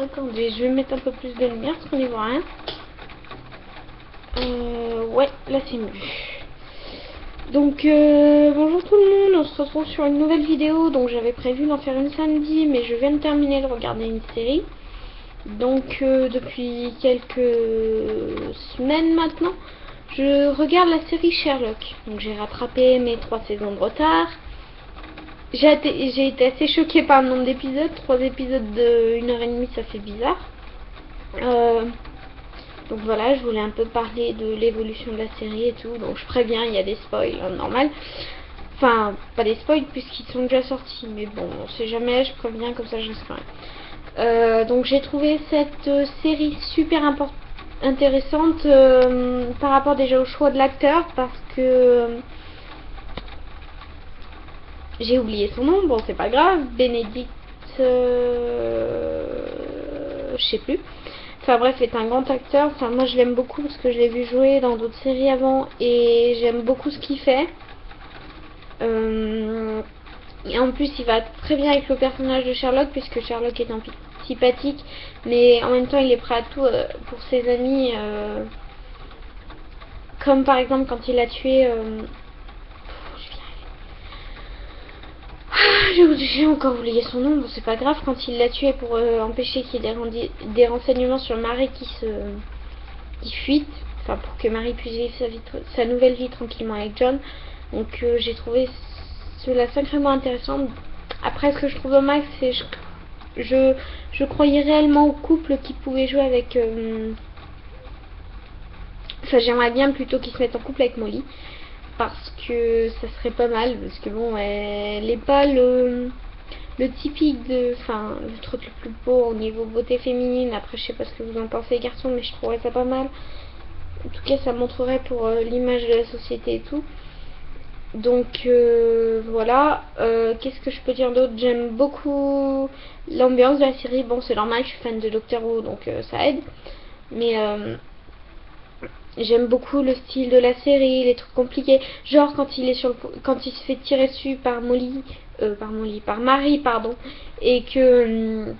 Attendez, je vais mettre un peu plus de lumière parce qu'on n'y voit rien. Ouais, là c'est mieux. Donc bonjour tout le monde, on se retrouve sur une nouvelle vidéo. Donc j'avais prévu d'en faire une samedi, mais je viens de terminer de regarder une série. Donc depuis quelques semaines maintenant, je regarde la série Sherlock. Donc j'ai rattrapé mes 3 saisons de retard. J'ai été assez choquée par le nombre d'épisodes. 3 épisodes de 1h30, ça fait bizarre. Donc voilà, je voulais un peu parler de l'évolution de la série et tout. Donc je préviens, il y a des spoils, normal. Enfin, pas des spoils puisqu'ils sont déjà sortis. Mais bon, on sait jamais, je préviens, comme ça je reste quand même. Donc j'ai trouvé cette série super intéressante par rapport déjà au choix de l'acteur. Parce que j'ai oublié son nom, bon c'est pas grave. Bénédicte... je sais plus. Enfin bref, est un grand acteur. Enfin, moi je l'aime beaucoup parce que je l'ai vu jouer dans d'autres séries avant et j'aime beaucoup ce qu'il fait. Et en plus, il va très bien avec le personnage de Sherlock puisque Sherlock est sympathique, mais en même temps, il est prêt à tout pour ses amis. Comme par exemple quand il a tué. J'ai encore oublié son nom, bon c'est pas grave, quand il l'a tué pour empêcher qu'il y ait des renseignements sur Marie qui fuite, enfin pour que Marie puisse vivre sa nouvelle vie tranquillement avec John. Donc j'ai trouvé cela sacrément intéressant. Après, ce que je trouve dommage, c'est je croyais réellement au couple qui pouvait jouer avec... Enfin, j'aimerais bien plutôt qu'ils se mettent en couple avec Molly. Parce que ça serait pas mal. Parce que bon, elle est pas le typique de... Enfin, le truc le plus beau au niveau beauté féminine. Après, je sais pas ce que vous en pensez, garçons, mais je trouverais ça pas mal. En tout cas, ça montrerait pour l'image de la société et tout. Donc voilà. Qu'est-ce que je peux dire d'autre? J'aime beaucoup l'ambiance de la série. Bon, c'est normal, je suis fan de Doctor Who, donc ça aide. Mais j'aime beaucoup le style de la série, les trucs compliqués. Genre quand quand il se fait tirer dessus par Marie, pardon, et que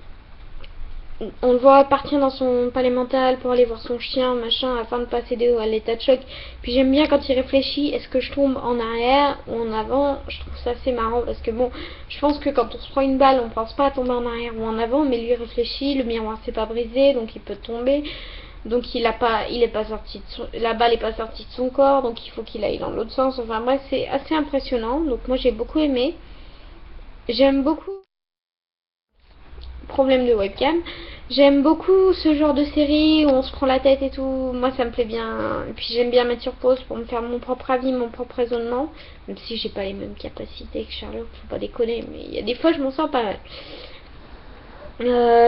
on le voit partir dans son palais mental pour aller voir son chien, machin, afin de pas céder à l'état de choc. Puis j'aime bien quand il réfléchit, est-ce que je tombe en arrière ou en avant? Je trouve ça assez marrant parce que bon, je pense que quand on se prend une balle, on pense pas à tomber en arrière ou en avant, mais lui réfléchit, le miroir s'est pas brisé, donc il peut tomber. Donc il est pas sorti la balle est pas sortie de son corps, donc il faut qu'il aille dans l'autre sens. Enfin bref, c'est assez impressionnant. Donc moi j'ai beaucoup aimé. J'aime beaucoup problème de webcam. J'aime beaucoup ce genre de série où on se prend la tête et tout. Moi, ça me plaît bien. Et puis, j'aime bien mettre sur pause pour me faire mon propre avis, mon propre raisonnement. Même si j'ai pas les mêmes capacités que Sherlock, faut pas déconner. Mais il y a des fois, je m'en sens pas mal.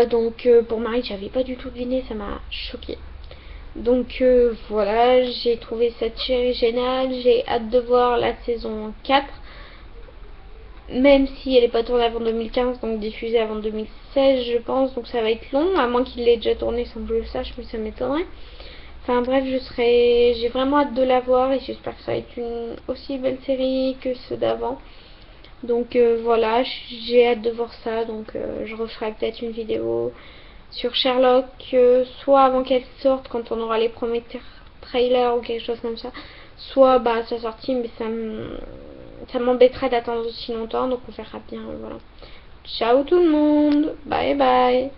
Donc, pour Marie, j'avais pas du tout deviné. Ça m'a choqué. Donc, voilà. J'ai trouvé cette série géniale. J'ai hâte de voir la saison 4. Même si elle n'est pas tournée avant 2015, donc diffusée avant 2016 je pense, donc ça va être long, à moins qu'il l'ait déjà tournée sans que je le sache, mais ça m'étonnerait. Enfin bref, j'ai vraiment hâte de la voir et j'espère que ça va être une aussi belle série que ceux d'avant. Donc voilà, j'ai hâte de voir ça, donc je referai peut-être une vidéo sur Sherlock, soit avant qu'elle sorte, quand on aura les premiers trailers ou quelque chose comme ça, soit bah sa sortie, mais ça m'embêterait d'attendre aussi longtemps, donc on verra bien, voilà. Ciao tout le monde, bye bye.